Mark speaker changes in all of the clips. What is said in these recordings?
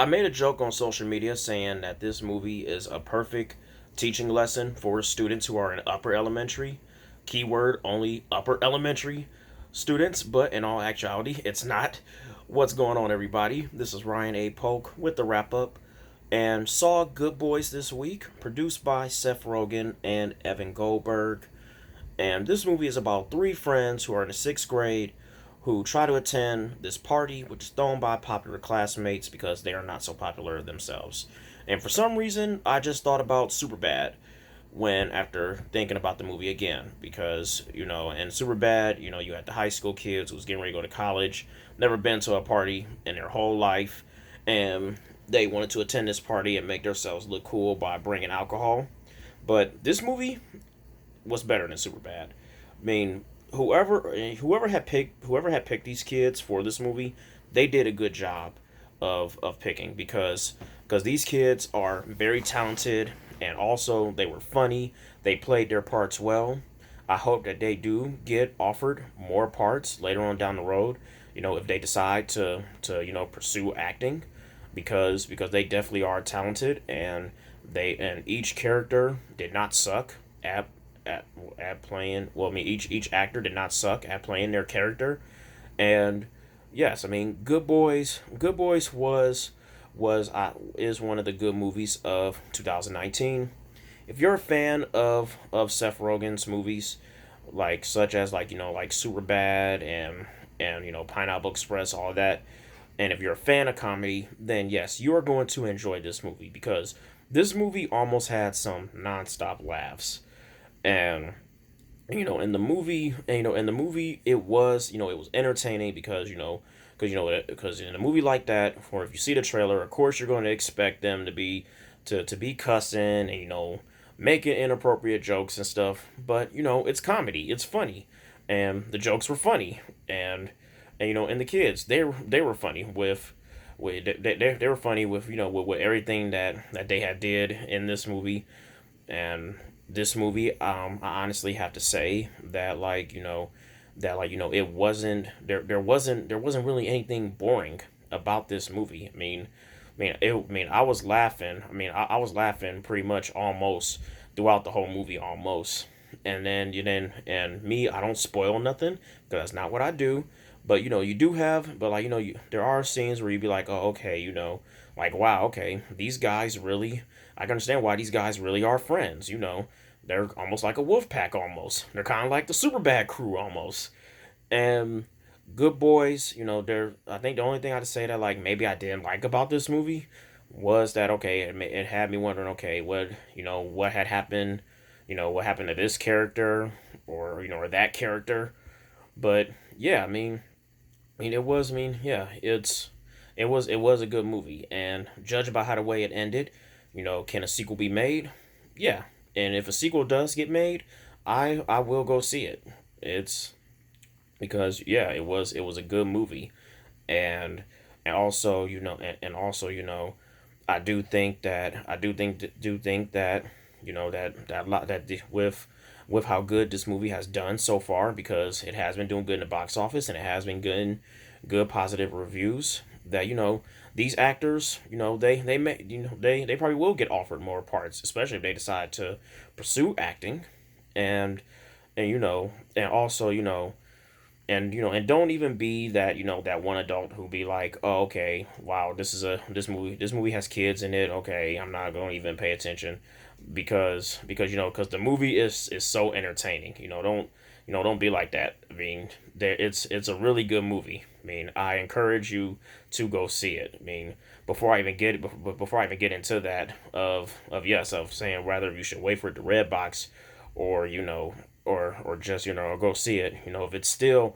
Speaker 1: I made a joke on social media saying that this movie is a perfect teaching lesson for students who are in upper elementary. Keyword only upper elementary students, but in all actuality, it's not. What's going on, everybody? This is Ryan A. Polk with the wrap up and saw Good Boys this week, produced by Seth Rogen and Evan Goldberg. And this movie is about three friends who are in the sixth grade who try to attend this party, which is thrown by popular classmates because they are not so popular themselves. And for some reason, I just thought about Superbad when after thinking about the movie again because in Superbad, you had the high school kids who's getting ready to go to college, never been to a party in their whole life, and they wanted to attend this party and make themselves look cool by bringing alcohol. But this movie was better than Superbad. I mean, whoever had picked these kids for this movie, they did a good job of picking because these kids are very talented and also they were funny. They played their parts well. I hope that they do get offered more parts later on down the road. If they decide to pursue acting, because they definitely are talented and each character did not suck at at playing. Well, I mean, each actor did not suck at playing their character, and yes, I mean, Good Boys is one of the good movies of 2019. If you're a fan of Seth Rogen's movies, like such as like Superbad and Pineapple Express, all that, and if you're a fan of comedy, then yes, you are going to enjoy this movie because this movie almost had some nonstop laughs and in the movie it was entertaining because in a movie like that, or if you see the trailer, of course you're going to expect them to be cussing and making inappropriate jokes and stuff, but it's comedy, it's funny, and the jokes were funny, and the kids, they were funny they were funny with everything that they had did in this movie. And this movie, I honestly have to say that it wasn't there wasn't really anything boring about this movie. I was laughing. I was laughing pretty much almost throughout the whole movie, almost. And then and me, I don't spoil nothing because that's not what I do. But you do have, but there are scenes where you'd be like, oh, okay, like wow, okay, these guys really, I can understand why these guys really are friends. They're almost like a wolf pack, almost. They're kind of like the Superbad crew, almost. And Good Boys, they're. I think the only thing I'd say that maybe I didn't like about this movie was that okay, it had me wondering, okay, what had happened, what happened to this character or that character. But yeah, yeah, it was a good movie, and judged by how the way it ended, can a sequel be made? Yeah, and if a sequel does get made, I will go see it. It's because yeah, it was a good movie, and and also and also I do think that that lot that with how good this movie has done so far, because it has been doing good in the box office and it has been getting good positive reviews, that these actors, they may they probably will get offered more parts, especially if they decide to pursue acting. And and also and don't even be that that one adult who be like, oh, okay, wow, this movie has kids in it, okay, I'm not going to even pay attention because the movie is so entertaining. Don't be like that. It's a really good movie. I encourage you to go see it. Before I even get into that of yes, of saying whether you should wait for it to red box or or just or go see it. If it's still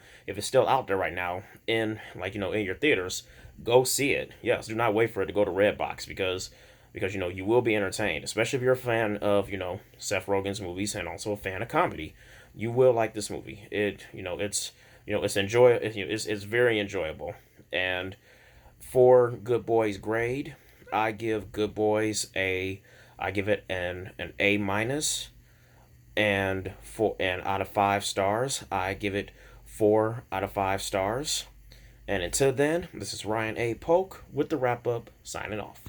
Speaker 1: out there right now in in your theaters, go see it. Yes, do not wait for it to go to Redbox because you will be entertained, especially if you're a fan of Seth Rogen's movies and also a fan of comedy. You will like this movie. It's very enjoyable. And for Good Boys grade, I give Good Boys I give it an A minus, and out of 5 stars, I give it 4 out of 5 stars. And until then, this is Ryan A. Polk with the wrap up, signing off.